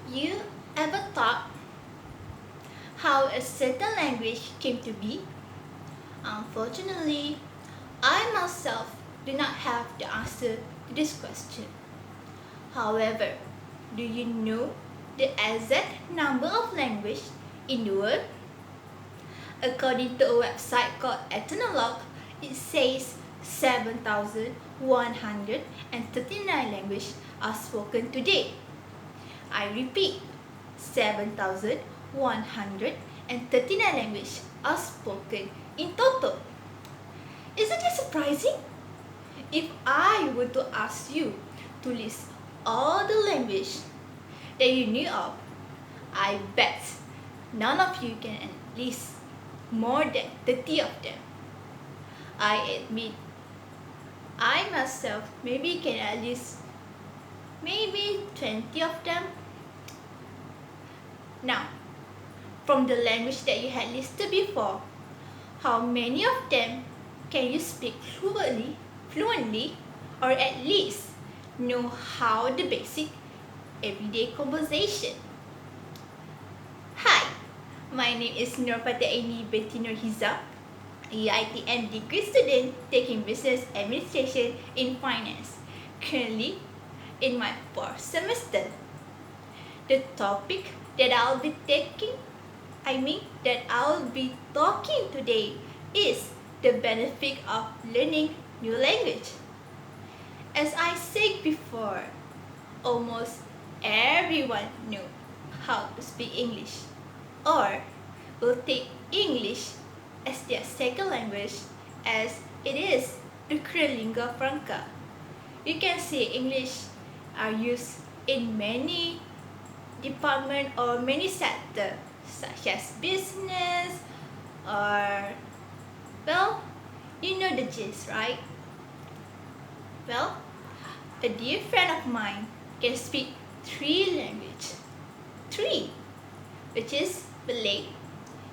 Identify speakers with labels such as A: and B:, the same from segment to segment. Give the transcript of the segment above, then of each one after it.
A: You ever thought how a certain language came to be? Unfortunately, I myself do not have the answer to this question. However, do you know the exact number of languages in the world? According to a website called Ethnologue, it says 7,139 languages are spoken today. I repeat, 7,139 languages are spoken in total. Isn't it surprising? If I were to ask you to list all the languages that you knew of, I bet none of you can list more than 30 of them. I admit, I myself maybe can at least maybe 20 of them. Now, from the language that you had listed before, how many of them can you speak fluently, or at least know how the basic everyday conversation? Hi, my name is Nurpati Aini binti Nurhiza, EITM degree student taking business administration in finance, currently in my fourth semester. The topic that I'll be talking today is the benefit of learning new language. As I said before, almost everyone knew how to speak English or will take English as their second language as it is the current lingua franca. You can see English are used in many department or many sectors such as business or, well, you know the gist, right? Well, a dear friend of mine can speak three languages. Three, which is Malay,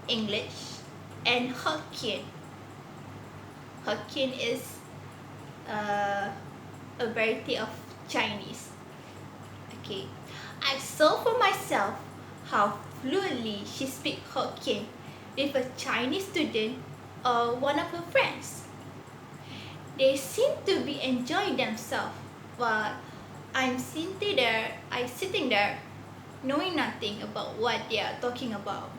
A: English, and Hokkien. Hokkien is a variety of Chinese. Okay, I saw for myself how fluently she speaks Hokkien with a Chinese student or one of her friends. They seem to be enjoying themselves while I'm sitting there knowing nothing about what they are talking about.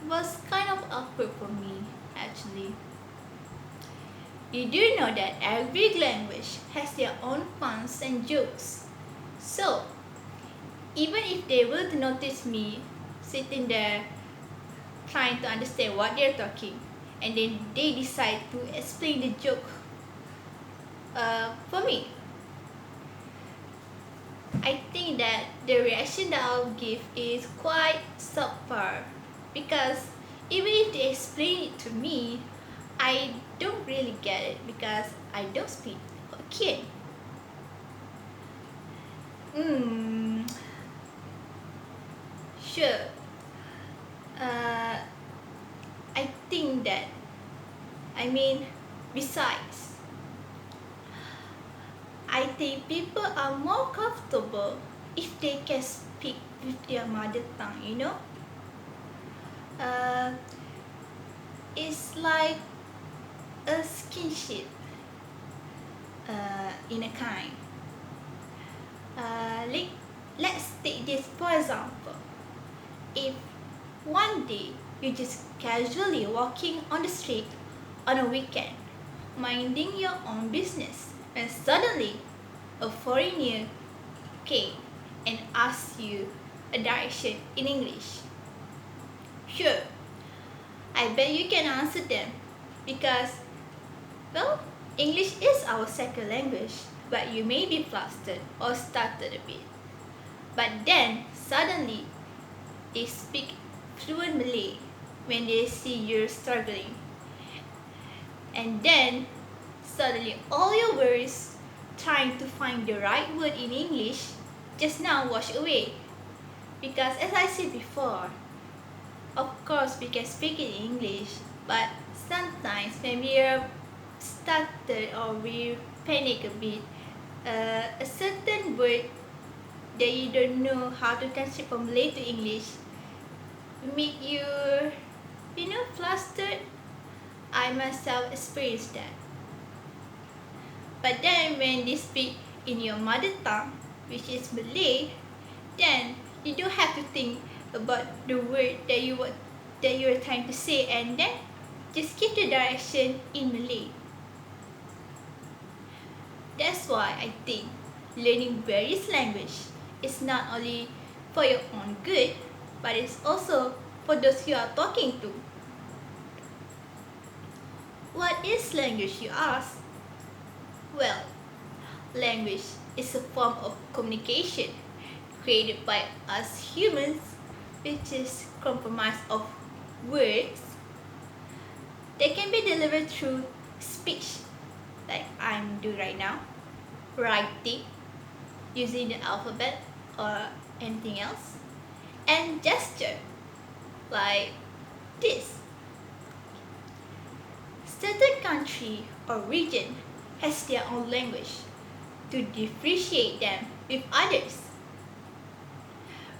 A: It was kind of awkward for me, actually. You do know that every language has their own puns and jokes. So, even if they were to notice me sitting there trying to understand what they're talking, and then they decide to explain the joke for me, I think that the reaction that I'll give is quite subpar because even if they explain it to me, I don't really get it because I don't speak Hokkien. Hmm, sure. Uh, I think that, I mean, besides, I think people are more comfortable if they can speak with their mother tongue, you know? Uh, it's like a skinship in a kind. Like, let's take this for example. If one day you're just casually walking on the street on a weekend, minding your own business, and suddenly a foreigner came and asked you a direction in English. Sure, I bet you can answer them because, well, English is our second language, but you may be flustered or stuttered a bit. But then, suddenly, they speak fluent Malay when they see you're struggling. And then, suddenly, all your worries trying to find the right word in English just now wash away. Because, as I said before, of course, we can speak in English, but sometimes when we are stuttered or we panic a bit, a certain word that you don't know how to translate from Malay to English make you, flustered. I myself experienced that. But then when they speak in your mother tongue, which is Malay, then you don't have to think about the word that you're trying to say, and then just give the direction in Malay. That's why I think learning various language is not only for your own good, but it's also for those you are talking to. What is language, you ask? Well, language is a form of communication created by us humans, which is comprised of words that can be delivered through speech, like I'm doing right now, writing, using the alphabet or anything else, and gesture, like this. Certain country or region has their own language to differentiate them with others.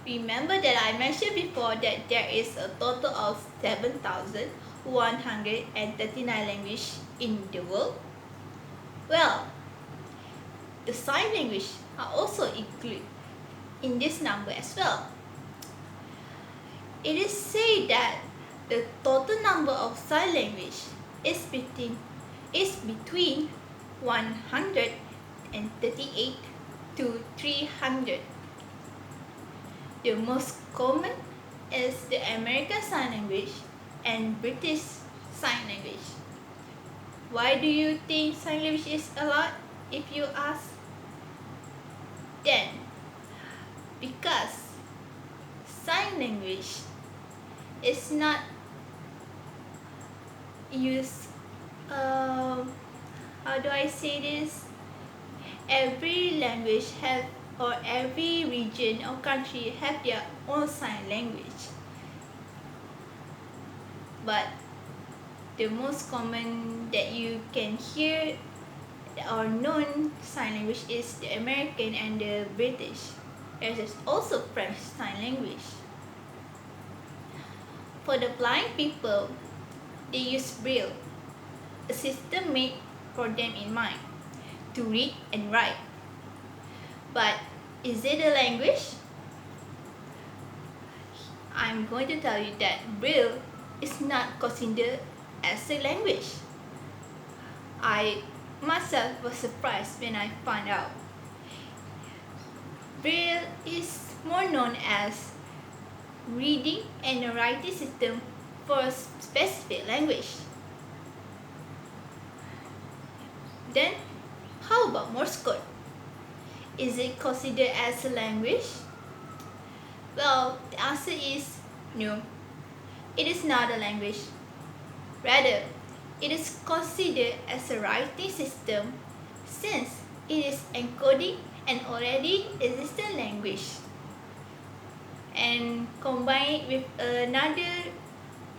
A: Remember that I mentioned before that there is a total of 7,139 languages in the world? Well, the sign language are also included in this number as well. It is said that the total number of sign language is between 138 to 300. The most common is the American Sign Language and British Sign Language. Why do you think sign language is a lot, if you ask? Then, because sign language is not used, how do I say this? Every language have, or every region or country have their own sign language. But the most common that you can hear or known sign language is the American and the British. There is also French sign language. For the blind people, they use Braille, a system made for them in mind, to read and write. But is it a language? I'm going to tell you that Braille is not considered as a language. I myself was surprised when I found out. Braille is more known as reading and writing system for a specific language. Then, how about Morse code? Is it considered as a language? Well, the answer is no. It is not a language. Rather, it is considered as a writing system since it is encoding an already existing language and combine it with another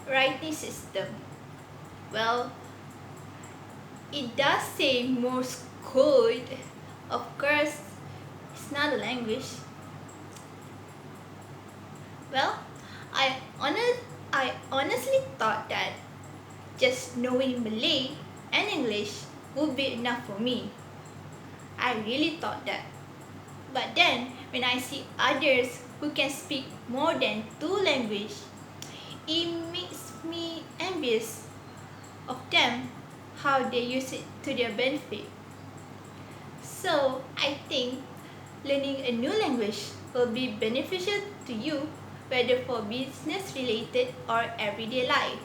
A: writing system. Well, it does say Morse code. Of course, it's not a language. Well, I honestly thought that just knowing Malay and English would be enough for me. I really thought that. But then, when I see others who can speak more than 2 languages, it makes me envious of them, how they use it to their benefit. So, I think learning a new language will be beneficial to you, whether for business related or everyday life.